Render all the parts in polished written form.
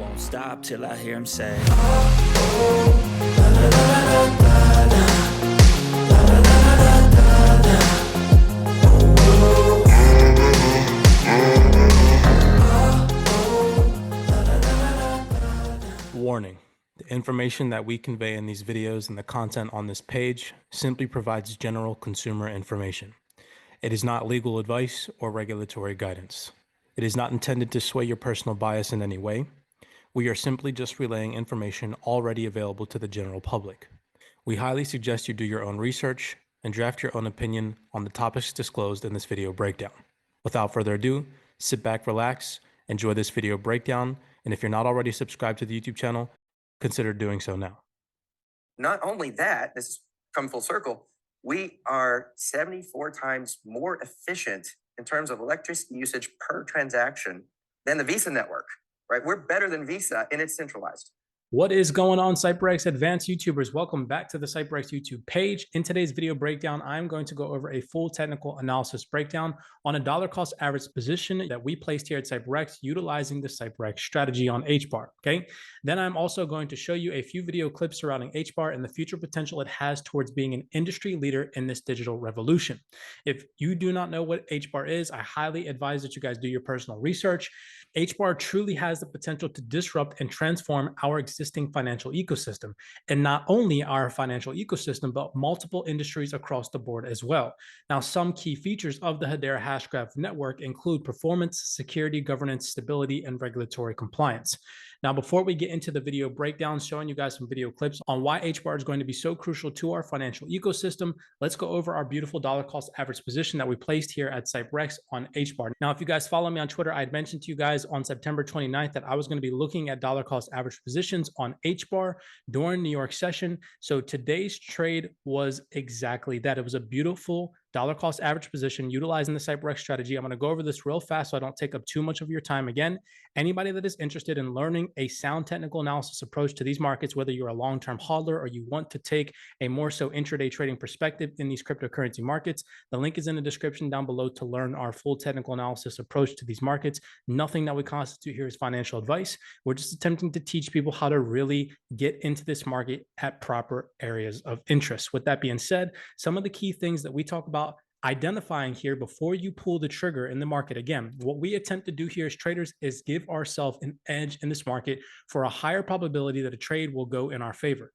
won't stop till I hear him say, Warning: the information that we convey in these videos and the content on this page simply provides general consumer information. It is not legal advice or regulatory guidance. It is not intended to sway your personal bias in any way. We are simply just relaying information already available to the general public. We highly suggest you do your own research and draft your own opinion on the topics disclosed in this video breakdown. Without further ado, sit back, relax, enjoy this video breakdown, and if you're not already subscribed to the YouTube channel, consider doing so now. Not only that, this has come full circle, we are 74 times more efficient in terms of electricity usage per transaction than the Visa network, right? We're better than Visa and it's centralized. What is going on, CYPRX advanced YouTubers? Welcome back to the CYPRX YouTube page. In today's video breakdown, I'm going to go over a full technical analysis breakdown on a dollar cost average position that we placed here at CYPRX utilizing the CYPRX strategy on Hbar, okay? Then I'm also going to show you a few video clips surrounding Hbar and the future potential it has towards being an industry leader in this digital revolution. If you do not know what Hbar is, I highly advise that you guys do your personal research. Hbar truly has the potential to disrupt and transform our existing financial ecosystem, and not only our financial ecosystem, but multiple industries across the board as well. Now, some key features of the Hbar Hashgraph network include performance, security, governance, stability, and regulatory compliance. Now, before we get into the video breakdown, showing you guys some video clips on why Hbar is going to be so crucial to our financial ecosystem, let's go over our beautiful dollar cost average position that we placed here at CYPRX on Hbar. Now, if you guys follow me on Twitter, I had mentioned to you guys on September 29th that I was going to be looking at dollar cost average positions on Hbar during New York session. So today's trade was exactly that. It was a beautiful dollar cost average position utilizing the CYPRX strategy. I'm going to go over this real fast so I don't take up too much of your time. Again, anybody that is interested in learning a sound technical analysis approach to these markets, whether you're a long-term hodler or you want to take a more so intraday trading perspective in these cryptocurrency markets, the link is in the description down below to learn our full technical analysis approach to these markets. Nothing that we constitute here is financial advice. We're just attempting to teach people how to really get into this market at proper areas of interest. With that being said, some of the key things that we talk about identifying here before you pull the trigger in the market. Again, what we attempt to do here as traders is give ourselves an edge in this market for a higher probability that a trade will go in our favor.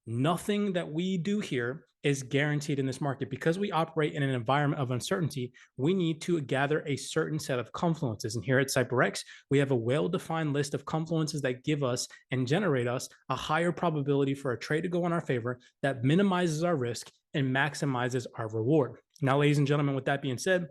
Nothing that we do here is guaranteed in this market. Because we operate in an environment of uncertainty, we need to gather a certain set of confluences. And here at CYPRX, we have a well-defined list of confluences that give us and generate us a higher probability for a trade to go in our favor that minimizes our risk and maximizes our reward. Now, ladies and gentlemen, with that being said,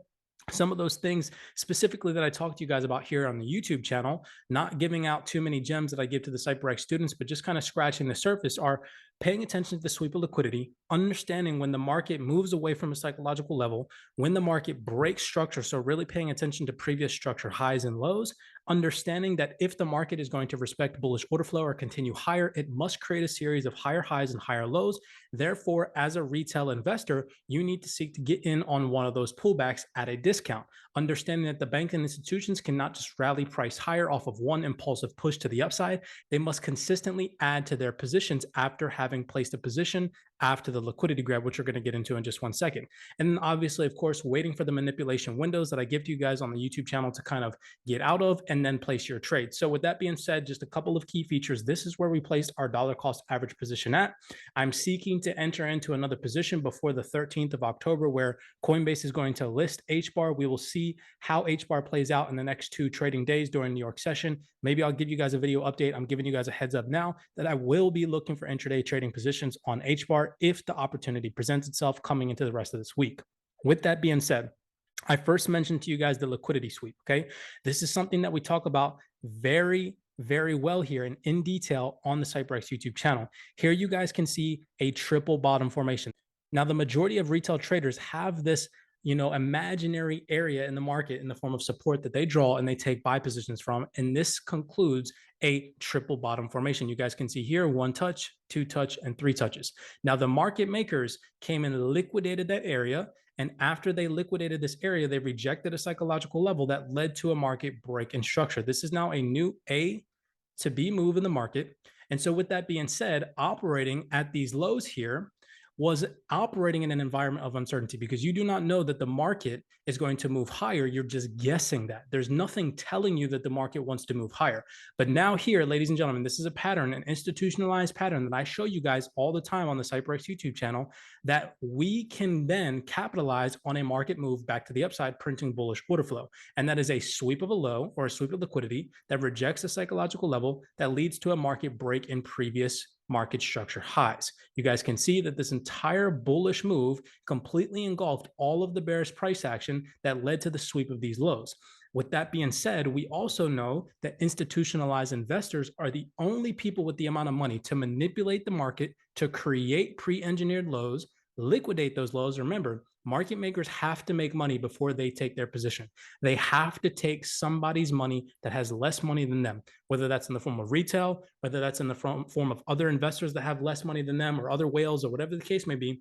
some of those things specifically that I talked to you guys about here on the YouTube channel, not giving out too many gems that I give to the CYPRX students, but just kind of scratching the surface, are paying attention to the sweep of liquidity, understanding when the market moves away from a psychological level, when the market breaks structure. So really paying attention to previous structure highs and lows, understanding that if the market is going to respect bullish order flow or continue higher, it must create a series of higher highs and higher lows. Therefore, as a retail investor, you need to seek to get in on one of those pullbacks at a discount, understanding that the banking institutions cannot just rally price higher off of one impulsive push to the upside. They must consistently add to their positions after having placed a position after the liquidity grab, which we're going to get into in just 1 second. And then obviously, of course, waiting for the manipulation windows that I give to you guys on the YouTube channel to kind of get out of and then place your trade. So with that being said, just a couple of key features. This is where we placed our dollar cost average position at. I'm seeking to enter into another position before the 13th of October, where Coinbase is going to list Hbar. We will see how Hbar plays out in the next 2 trading days during New York session. Maybe I'll give you guys a video update. I'm giving you guys a heads up now that I will be looking for intraday trading positions on Hbar if the opportunity presents itself coming into the rest of this week. With that being said, I first mentioned to you guys the liquidity sweep, okay? This is something that we talk about very well here and in detail on the CYPRX YouTube channel. Here you guys can see a triple bottom formation. Now, the majority of retail traders have this imaginary area in the market in the form of support that they draw and they take buy positions from. And this concludes a triple bottom formation. You guys can see here 1 touch, 2 touch, and 3 touches. Now, the market makers came and liquidated that area. And after they liquidated this area, they rejected a psychological level that led to a market break in structure. This is now a new A to be move in the market. And so with that being said, operating at these lows here was operating in an environment of uncertainty because you do not know that the market is going to move higher. You're just guessing that. There's nothing telling you that the market wants to move higher. But now here, ladies and gentlemen, this is a pattern, an institutionalized pattern that I show you guys all the time on the CYPRX YouTube channel, that we can then capitalize on a market move back to the upside, printing bullish order flow. And that is a sweep of a low or a sweep of liquidity that rejects a psychological level that leads to a market break in previous market structure highs. You guys can see that this entire bullish move completely engulfed all of the bearish price action that led to the sweep of these lows. With that being said, we also know that institutionalized investors are the only people with the amount of money to manipulate the market, to create pre-engineered lows, liquidate those lows. Remember, market makers have to make money before they take their position. They have to take somebody's money that has less money than them, whether that's in the form of retail, whether that's in the form of other investors that have less money than them, or other whales, or whatever the case may be.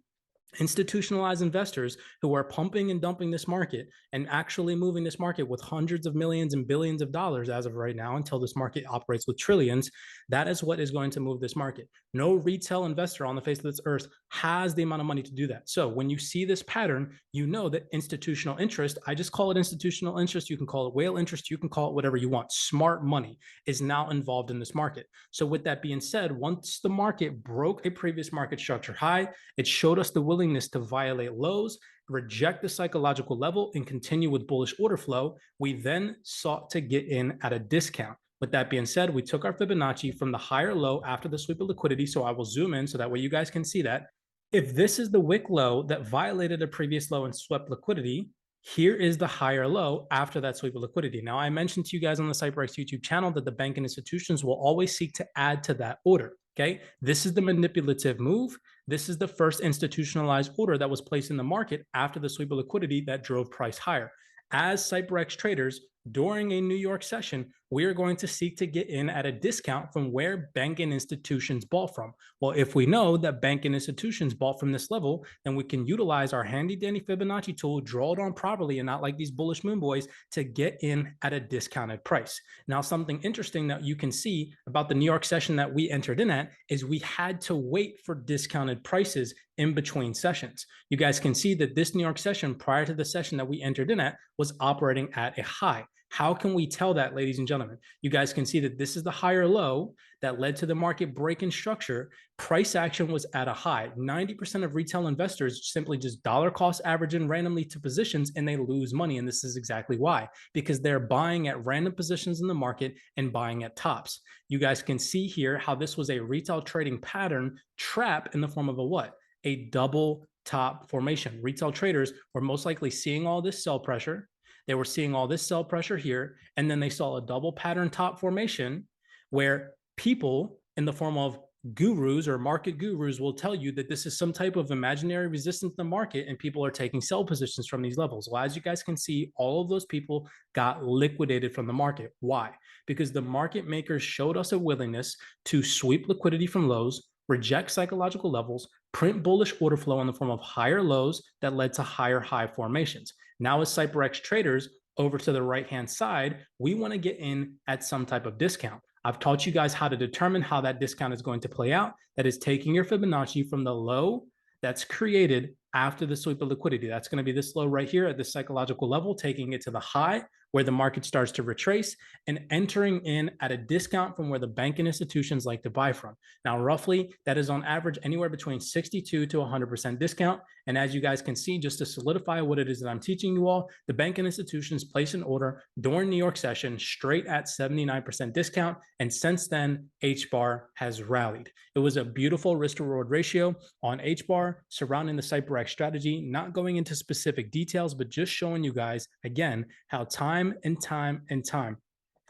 Institutionalized investors who are pumping and dumping this market and actually moving this market with hundreds of millions and billions of dollars as of right now, until this market operates with trillions. That is what is going to move this market. No retail investor on the face of this earth has the amount of money to do that. So when you see this pattern, you know that institutional interest, I just call it institutional interest, you can call it whale interest, you can call it whatever you want, smart money is now involved in this market. So with that being said, once the market broke a previous market structure high, it showed us the willingness to violate lows, reject the psychological level, and continue with bullish order flow. We then sought to get in at a discount. With that being said, we took our Fibonacci from the higher low after the sweep of liquidity. So I will zoom in so that way you guys can see that. If this is the wick low that violated a previous low and swept liquidity, here is the higher low after that sweep of liquidity. Now, I mentioned to you guys on the CYPRX YouTube channel that the banking institutions will always seek to add to that order. Okay, this is the manipulative move. This is the first institutionalized order that was placed in the market after the sweep of liquidity that drove price higher. As CYPRX traders, during a New York session, we are going to seek to get in at a discount from where banking institutions bought from. Well, if we know that banking institutions bought from this level, then we can utilize our handy dandy Fibonacci tool, draw it on properly and not like these bullish moon boys, to get in at a discounted price. Now, something interesting that you can see about the New York session that we entered in at is we had to wait for discounted prices in between sessions. You guys can see that this New York session, prior to the session that we entered in at, was operating at a high. How can we tell that, ladies and gentlemen? You guys can see that this is the higher low that led to the market break in structure. Price action was at a high. 90% of retail investors simply just dollar cost average in randomly to positions and they lose money. And this is exactly why, because they're buying at random positions in the market and buying at tops. You guys can see here how this was a retail trading pattern trap in the form of a what? A double top formation. Retail traders were most likely seeing all this sell pressure. They were seeing all this sell pressure here, and then they saw a double pattern top formation where people in the form of gurus or market gurus will tell you that this is some type of imaginary resistance in the market and people are taking sell positions from these levels. Well, as you guys can see, all of those people got liquidated from the market. Why? Because the market makers showed us a willingness to sweep liquidity from lows, reject psychological levels, print bullish order flow in the form of higher lows that led to higher high formations. Now, as CYPRX traders, over to the right-hand side, we want to get in at some type of discount. I've taught you guys how to determine how that discount is going to play out. That is taking your Fibonacci from the low that's created after the sweep of liquidity. That's going to be this low right here at the psychological level, taking it to the high where the market starts to retrace and entering in at a discount from where the banking institutions like to buy from. Now, roughly, that is on average anywhere between 62 to 100% discount. And as you guys can see, just to solidify what it is that I'm teaching you all, the banking institutions place an order during New York session straight at 79% discount. And since then, Hbar has rallied. It was a beautiful risk to reward ratio on Hbar surrounding the CYPRX strategy, not going into specific details, but just showing you guys, again, how time and time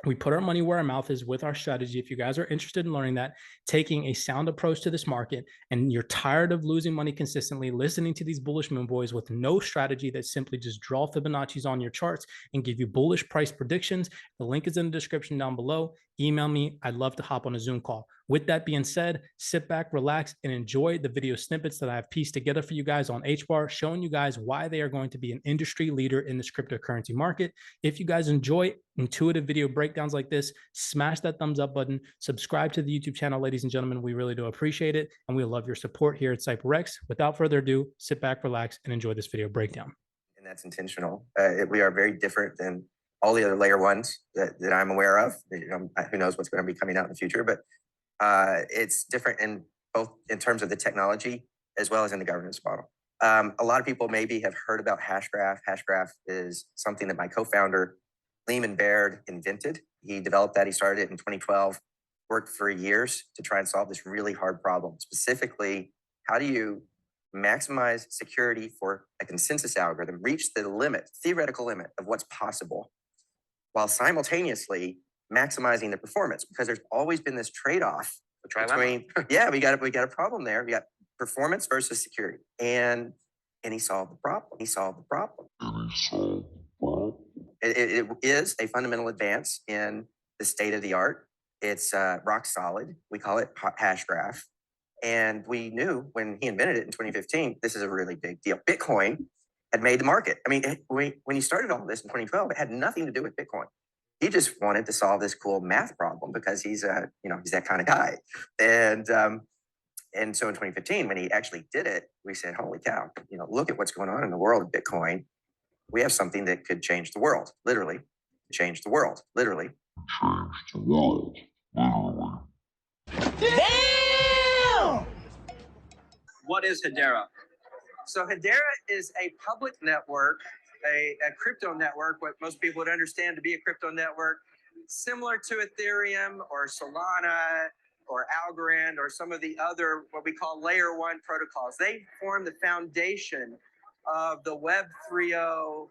we put our money where our mouth is with our strategy. If you guys are interested in learning that, taking a sound approach to this market, and you're tired of losing money consistently, listening to these bullish moon boys with no strategy that simply just draw Fibonacci's on your charts and give you bullish price predictions, the link is in the description down below. email me. I'd love to hop on a Zoom call. With that being said, sit back, relax, and enjoy the video snippets that I've pieced together for you guys on Hbar, showing you guys why they are going to be an industry leader in this cryptocurrency market. If you guys enjoy intuitive video breakdowns like this, smash that thumbs up button, subscribe to the YouTube channel, ladies and gentlemen. We really do appreciate it, and we love your support here at CYPRX. Without further ado, sit back, relax, and enjoy this video breakdown. And that's intentional. We are very different than all the other layer ones that I'm aware of. Who knows what's going to be coming out in the future, but it's different in both in terms of the technology as well as in the governance model. A lot of people maybe have heard about Hashgraph. Hashgraph is something that my co-founder, Lehman Baird, invented. He developed that. He started it in 2012, worked for years to try and solve this really hard problem. Specifically, how do you maximize security for a consensus algorithm, reach the limit, theoretical limit of what's possible, while simultaneously maximizing the performance? Because there's always been this trade-off between, we got a problem there. We got performance versus security. And he solved the problem. It is a fundamental advance in the state of the art. It's rock solid. We call it Hashgraph. And we knew when he invented it in 2015, this is a really big deal. Bitcoin had made the market. I mean, when he started all this in 2012, it had nothing to do with Bitcoin. He just wanted to solve this cool math problem because he's that kind of guy. And so in 2015, when he actually did it, we said, holy cow, look at what's going on in the world of Bitcoin. We have something that could change the world, literally. Change the world, literally. Damn! What is Hbar? So Hbar is a public network, a crypto network, what most people would understand to be a crypto network, similar to Ethereum or Solana or Algorand or some of the other, what we call layer one protocols. They form the foundation of the Web 3.0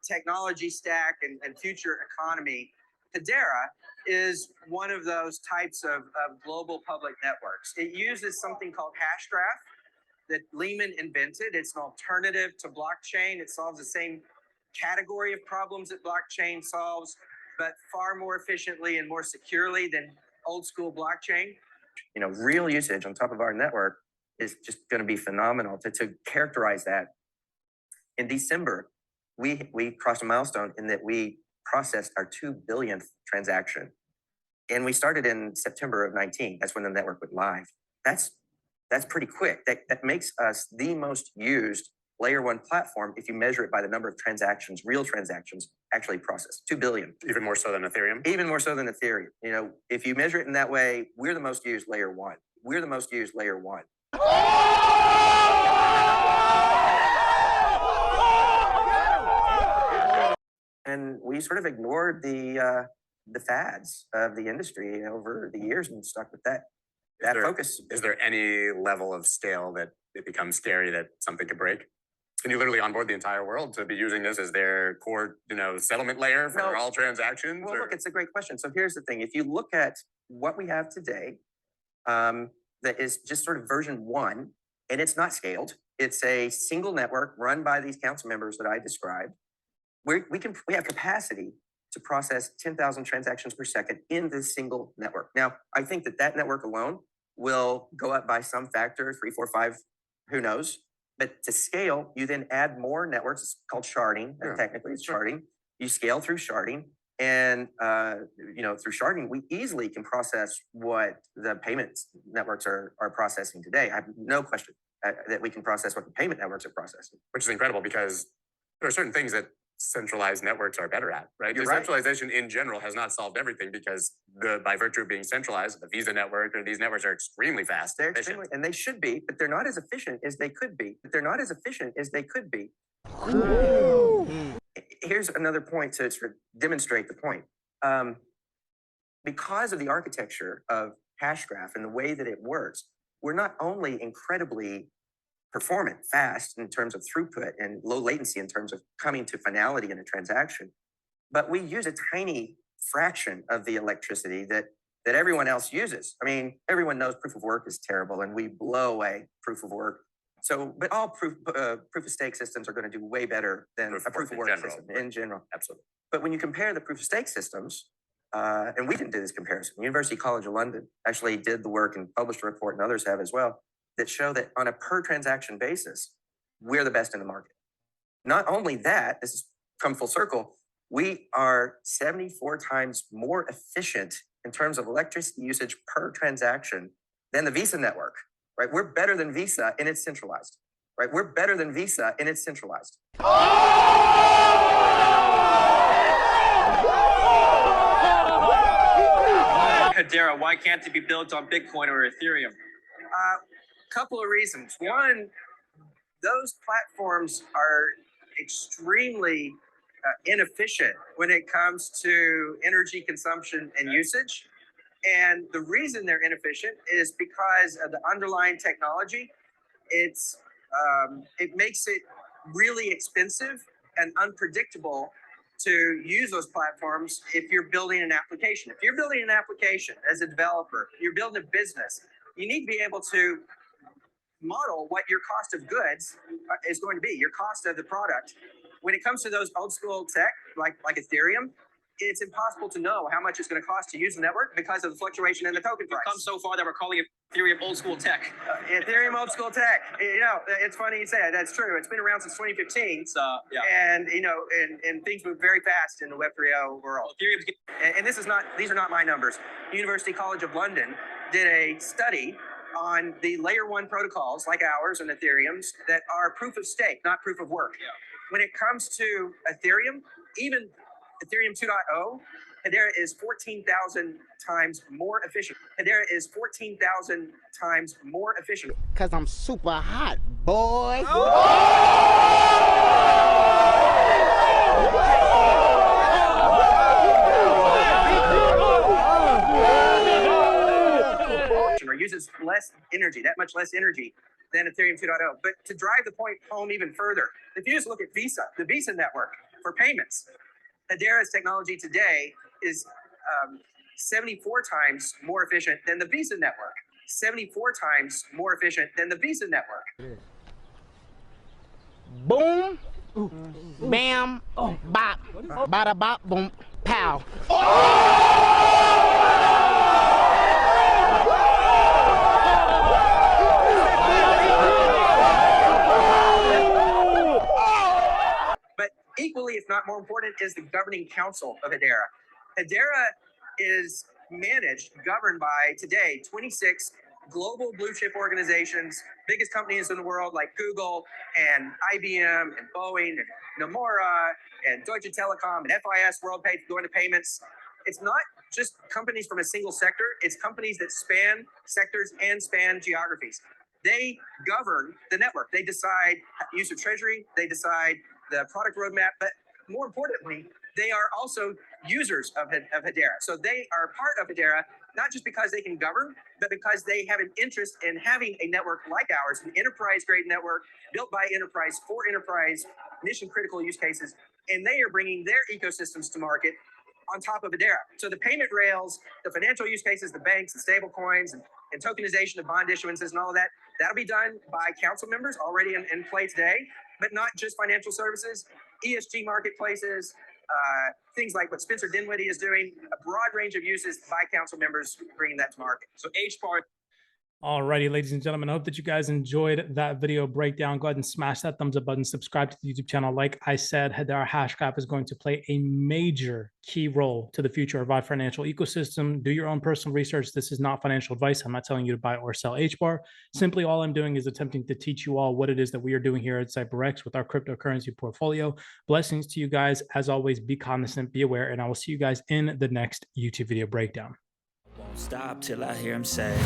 technology stack and future economy. Hbar is one of those types of global public networks. It uses something called Hashgraph that Lehman invented. It's an alternative to blockchain. It solves the same category of problems that blockchain solves, but far more efficiently and more securely than old school blockchain. Real usage on top of our network is just going to be phenomenal. To characterize that, in December, we crossed a milestone in that we processed our 2 billionth transaction. And we started in September of 19. That's when the network went live. That's pretty quick. That makes us the most used layer one platform if you measure it by the number of transactions, real transactions actually processed. 2 billion. Even more so than Ethereum? Even more so than Ethereum. If you measure it in that way, we're the most used layer one. We're the most used layer one. And we sort of ignored the fads of the industry over the years and stuck with that focus. Is there any level of scale that it becomes scary that something could break? Can you literally onboard the entire world to be using this as their core, settlement layer for all transactions? Well, look, it's a great question. So here's the thing. If you look at what we have today, that is just sort of version 1, and it's not scaled. It's a single network run by these council members that I described. We have capacity to process 10,000 transactions per second in this single network. Now, I think that network alone will go up by some factor, 3, 4, 5, who knows? But to scale, you then add more networks. It's called sharding. Technically, it's sharding. You scale through sharding, and through sharding, we easily can process what the payments networks are processing today. I have no question that we can process what the payment networks are processing. Which is incredible because there are certain things that centralized networks are better at, right? Decentralization in general has not solved everything because by virtue of being centralized, the Visa network or these networks are extremely fast. They're extremely, and they should be, but they're not as efficient as they could be. Here's another point to sort of demonstrate the point. Because of the architecture of Hashgraph and the way that it works, we're not only incredibly performant, fast in terms of throughput and low latency in terms of coming to finality in a transaction, but we use a tiny fraction of the electricity that everyone else uses. I mean, everyone knows proof of work is terrible and we blow away proof of work. So, but all proof of stake systems are going to do way better than a proof of work system in general. Absolutely. But when you compare the proof of stake systems and we didn't do this comparison. University College of London actually did the work and published a report, and others have as well, that show that on a per transaction basis, we're the best in the market. Not only that, this has come full circle, we are 74 times more efficient in terms of electricity usage per transaction than the Visa network, right? We're better than Visa and it's centralized, right? We're better than Visa and it's centralized. Hedera, why can't it be built on Bitcoin or Ethereum? Couple of reasons. One, those platforms are extremely inefficient when it comes to energy consumption and usage. And the reason they're inefficient is because of the underlying technology. It makes it really expensive and unpredictable to use those platforms if you're building an application. If you're building an application as a developer, you're building a business, you need to be able to model what your cost of goods is going to be, your cost of the product. When it comes to those old school tech, like Ethereum, it's impossible to know how much it's going to cost to use the network because of the fluctuation in the token price. We've come so far that we're calling Ethereum old school tech. Ethereum old school tech. You know, it's funny you say it. That's true. It's been around since 2015. Yeah. And you know, and things move very fast in the Web 3.0 world. And these are not my numbers. University College of London did a study on the layer 1 protocols like ours and Ethereum's that are proof of stake, not proof of work. Yeah. When it comes to Ethereum, even Ethereum 2.0, Hedera is 14,000 times more efficient. Hedera is 14,000 times more efficient. Cause I'm super hot, boy. Or uses less energy, that much less energy than Ethereum 2.0. But to drive the point home even further, if you just look at Visa, the Visa network for payments, Hedera's technology today is 74 times more efficient than the Visa network. 74 times more efficient than the Visa network. Boom, bam, bop, bada bop, boom, pow. But equally, if not more important, is the governing council of Hedera. Hedera is managed, governed by today 26 global blue chip organizations, biggest companies in the world like Google and IBM and Boeing and Nomura and Deutsche Telekom and FIS, WorldPay going to payments. It's not just companies from a single sector, it's companies that span sectors and span geographies. They govern the network. They decide use of treasury, they decide the product roadmap, but more importantly, they are also users of Hedera. So they are part of Hedera, not just because they can govern, but because they have an interest in having a network like ours, an enterprise-grade network built by enterprise for enterprise, mission-critical use cases, and they are bringing their ecosystems to market on top of Hedera. So the payment rails, the financial use cases, the banks, the stable coins, and tokenization of bond issuances and all of that, that'll be done by council members already in play today, but not just financial services, ESG marketplaces, things like what Spencer Dinwiddie is doing, a broad range of uses by council members bringing that to market. So Hbar. Alrighty, ladies and gentlemen, I hope that you guys enjoyed that video breakdown. Go ahead and smash that thumbs up button, subscribe to the YouTube channel. Like I said, Hedera Hashgraph is going to play a major key role to the future of our financial ecosystem. Do your own personal research. This is not financial advice. I'm not telling you to buy or sell Hbar. Simply all I'm doing is attempting to teach you all what it is that we are doing here at CYPRX with our cryptocurrency portfolio. Blessings to you guys. As always, be cognizant, be aware, and I will see you guys in the next YouTube video breakdown. Won't stop till I hear him say